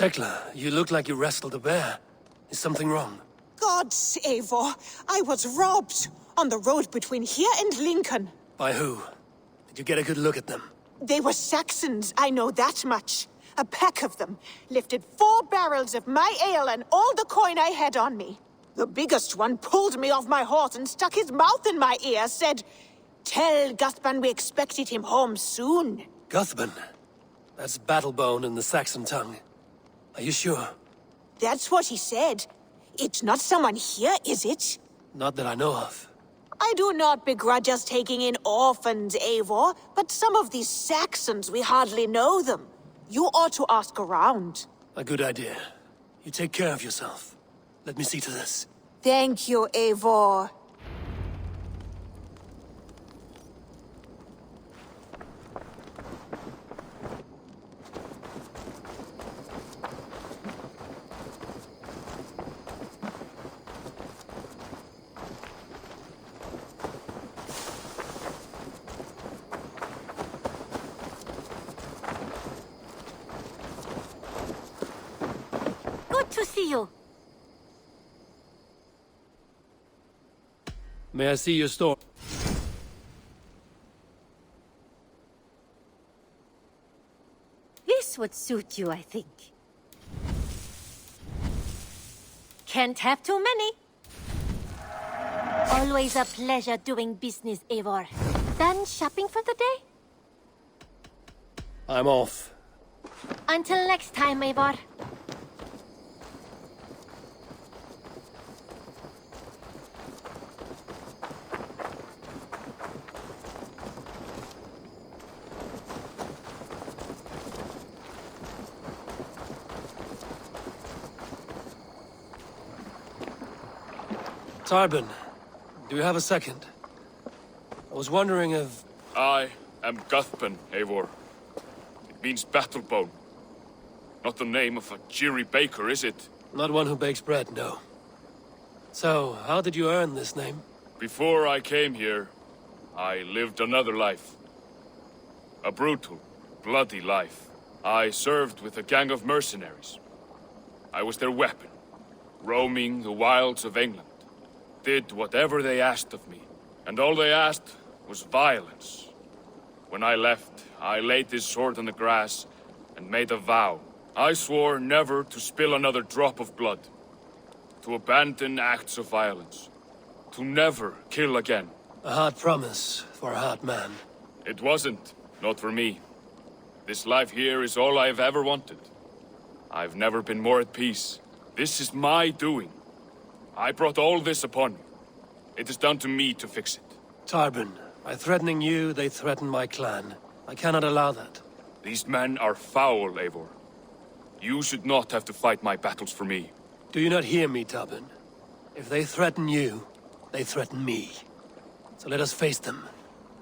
Tekla, you look like you wrestled a bear. Is something wrong? Gods, Eivor, I was robbed on the road between here and Lincoln. By who? Did you get a good look at them? They were Saxons, I know that much. A pack of them lifted 4 barrels of my ale and all the coin I had on me. The biggest one pulled me off my horse and stuck his mouth in my ear, said, "Tell Guthban we expected him home soon." Guthban? That's Battlebone in the Saxon tongue. Are you sure? That's what he said. It's not someone here, is it? Not that I know of. I do not begrudge us taking in orphans, Eivor, but some of these Saxons, we hardly know them. You ought to ask around. A good idea. You take care of yourself. Let me see to this. Thank you, Eivor. To see you. May I see your store? This would suit you, I think. Can't have too many. Always a pleasure doing business, Eivor. Done shopping for the day? I'm off. Until next time, Eivor. Tarbin, do you have a second? I was wondering if... I am Guthban, Eivor. It means Battlebone. Not the name of a cheery baker, is it? Not one who bakes bread, no. So, how did you earn this name? Before I came here, I lived another life. A brutal, bloody life. I served with a gang of mercenaries. I was their weapon, roaming the wilds of England. Did whatever they asked of me, and all they asked was violence. When I left, I laid this sword on the grass and made a vow. I swore never to spill another drop of blood, to abandon acts of violence, to never kill again. A hard promise for a hard man. It wasn't, not for me. This life here is all I've ever wanted. I've never been more at peace. This is my doing. I brought all this upon me. It is down to me to fix it. Tarbin, by threatening you, they threaten my clan. I cannot allow that. These men are foul, Eivor. You should not have to fight my battles for me. Do you not hear me, Tarbin? If they threaten you, they threaten me. So let us face them.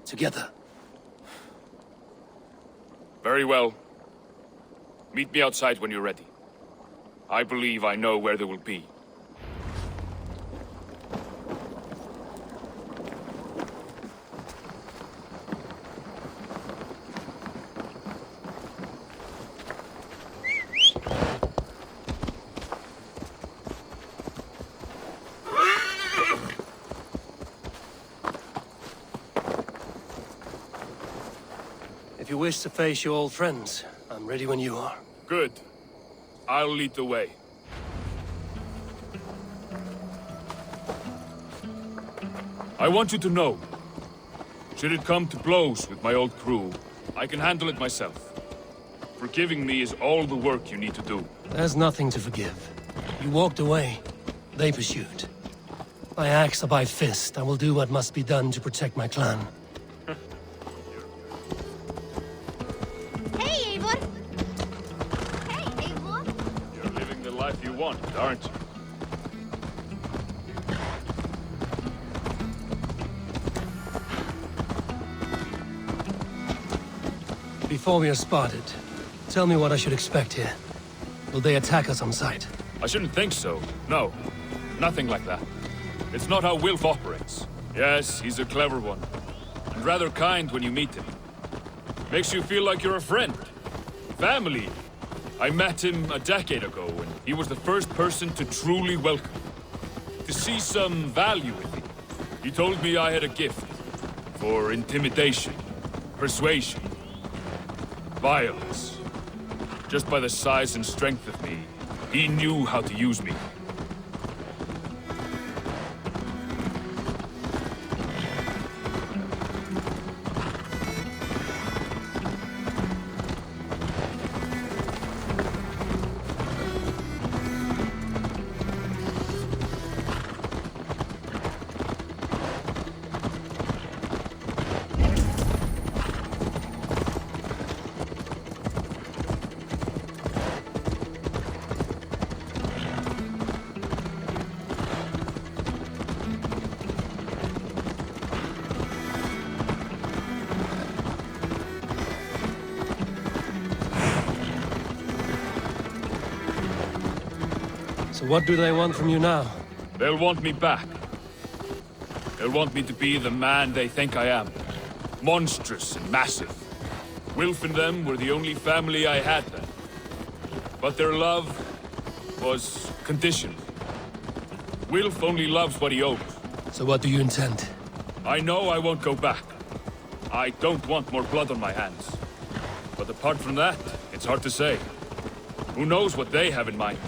Together. Very well. Meet me outside when you're ready. I believe I know where they will be. If you wish to face your old friends, I'm ready when you are. Good. I'll lead the way. I want you to know, should it come to blows with my old crew, I can handle it myself. Forgiving me is all the work you need to do. There's nothing to forgive. You walked away. They pursued. By axe or by fist, I will do what must be done to protect my clan. Hey, Eivor! Hey, Eivor! You're living the life you want, aren't you? Before we are spotted, tell me what I should expect here. Will they attack us on sight? I shouldn't think so. No. Nothing like that. It's not how Wilf operates. Yes, he's a clever one. And rather kind when you meet him. Makes you feel like you're a friend. Family. I met him a decade ago, and he was the first person to truly welcome me. To see some value in me. He told me I had a gift for intimidation, persuasion, violence. Just by the size and strength of me, he knew how to use me. So what do they want from you now? They'll want me back. They'll want me to be the man they think I am. Monstrous and massive. Wilf and them were the only family I had then. But their love was conditional. Wilf only loves what he owes. So what do you intend? I know I won't go back. I don't want more blood on my hands. But apart from that, it's hard to say. Who knows what they have in mind?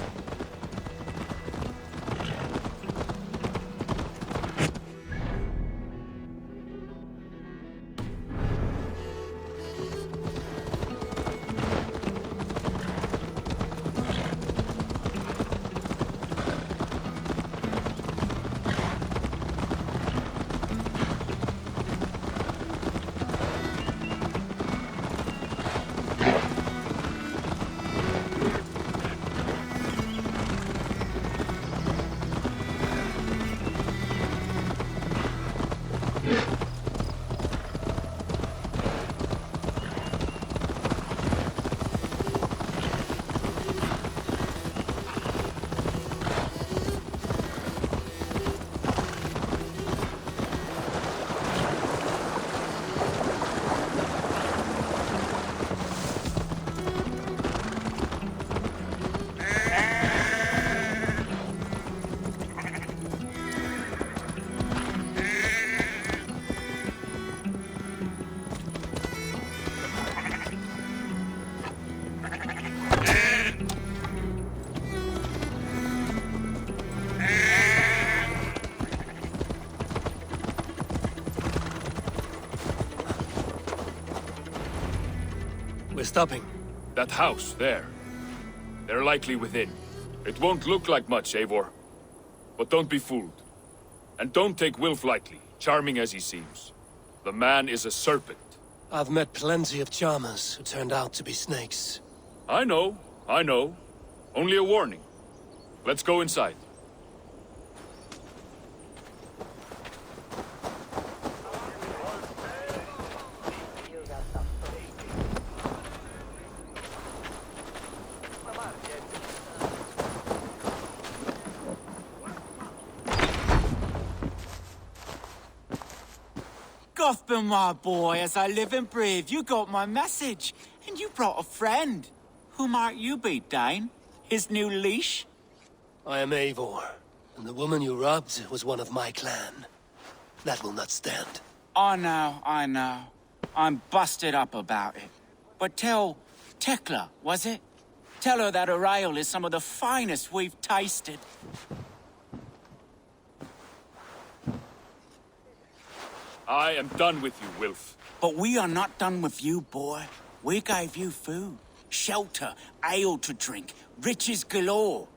We're stopping. That house, there. They're likely within. It won't look like much, Eivor. But don't be fooled. And don't take Wilf lightly, charming as he seems. The man is a serpent. I've met plenty of charmers who turned out to be snakes. I know. Only a warning. Let's go inside. Gothman, my boy, as I live and breathe, you got my message. And you brought a friend. Who might you be, Dane? His new leash? I am Eivor, and the woman you robbed was one of my clan. That will not stand. I know. I'm busted up about it. But tell Tekla, was it? Tell her that her ale is some of the finest we've tasted. I am done with you, Wilf. But we are not done with you, boy. We gave you food, shelter, ale to drink, riches galore.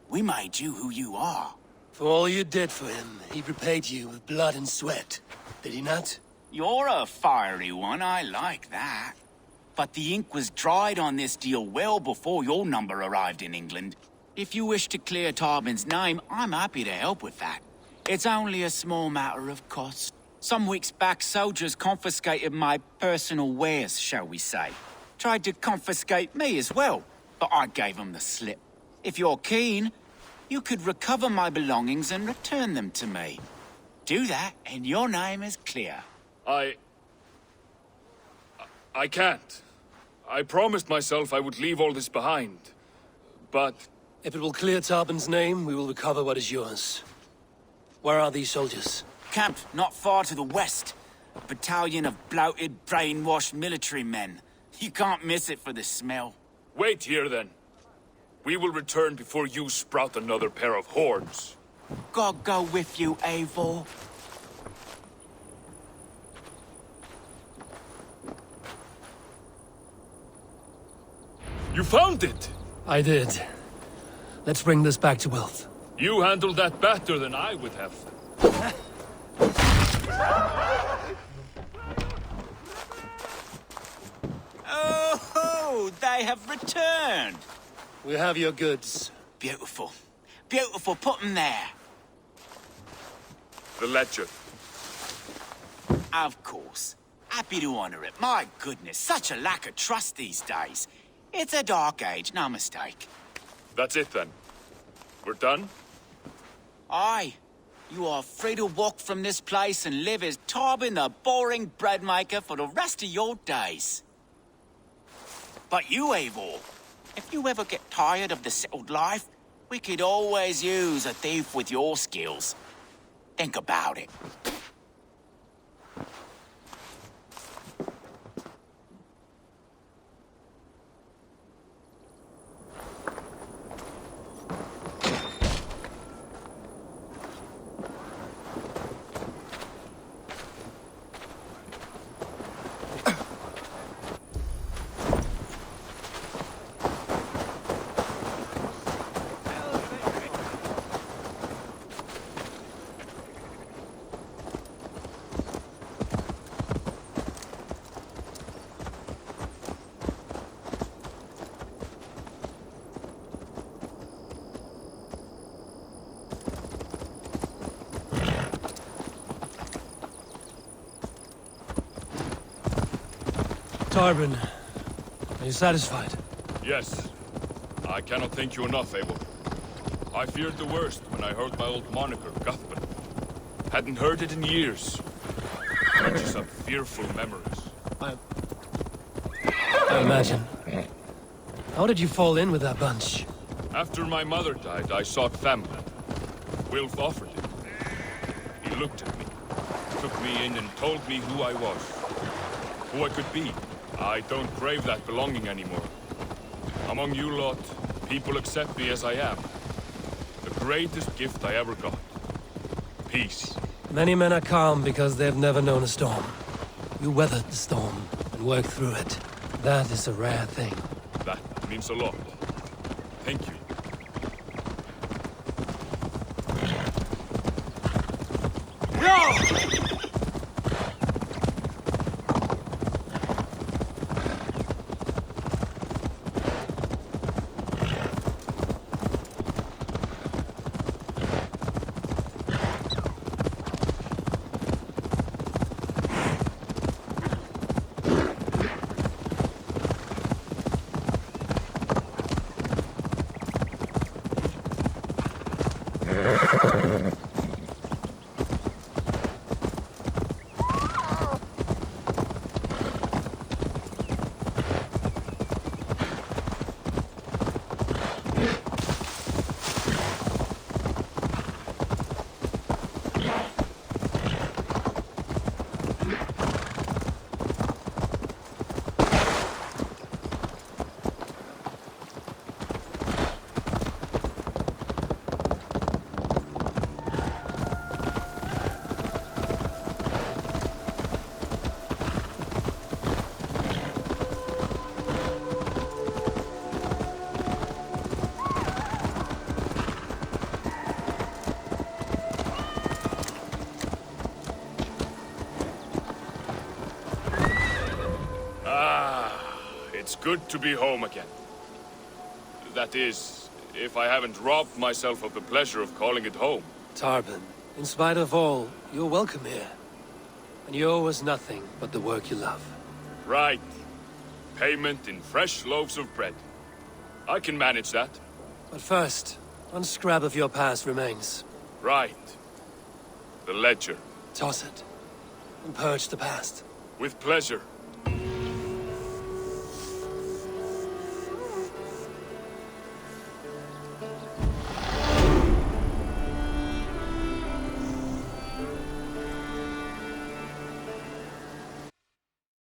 We made you who you are. For all you did for him, he repaid you with blood and sweat. Did he not? You're a fiery one, I like that. But the ink was dried on this deal well before your number arrived in England. If you wish to clear Tarbin's name, I'm happy to help with that. It's only a small matter of cost. Some weeks back, soldiers confiscated my personal wares, shall we say. Tried to confiscate me as well, but I gave them the slip. If you're keen, you could recover my belongings and return them to me. Do that, and your name is clear. I can't. I promised myself I would leave all this behind. But If it will clear Tarbin's name, we will recover what is yours. Where are these soldiers? Camped not far to the west. A battalion of bloated, brainwashed military men. You can't miss it for the smell. wait here then. We will return before you sprout another pair of horns. God go with you, Eivor. You found it! I did. Let's bring this back to Wilf. You handled that better than I would have. Oh, they have returned. We have your goods. Beautiful. Beautiful, put them there. The ledger. Of course. Happy to honor it. My goodness, such a lack of trust these days. It's a dark age, no mistake. That's it then. We're done? Aye. You are free to walk from this place and live as Tarbin the boring bread maker for the rest of your days. But you, Eivor, if you ever get tired of the settled life, we could always use a thief with your skills. Think about it. Tarbin, are you satisfied? Yes. I cannot thank you enough, Abel. I feared the worst when I heard my old moniker, Cuthbert. Hadn't heard it in years. Just some fearful memories. I imagine. How did you fall in with that bunch? After my mother died, I sought family. Wilf offered it. He looked at me, took me in and told me who I was. Who I could be. I don't crave that belonging anymore. Among you lot, people accept me as I am. The greatest gift I ever got. Peace. Many men are calm because they've never known a storm. You weathered the storm and worked through it. That is a rare thing. That means a lot. Thank you. It's good to be home again. That is, if I haven't robbed myself of the pleasure of calling it home. Tarbin, in spite of all, you're welcome here. And you owe us nothing but the work you love. Right. Payment in fresh loaves of bread. I can manage that. But first, one scrap of your past remains. Right. The ledger. Toss it, and purge the past. With pleasure.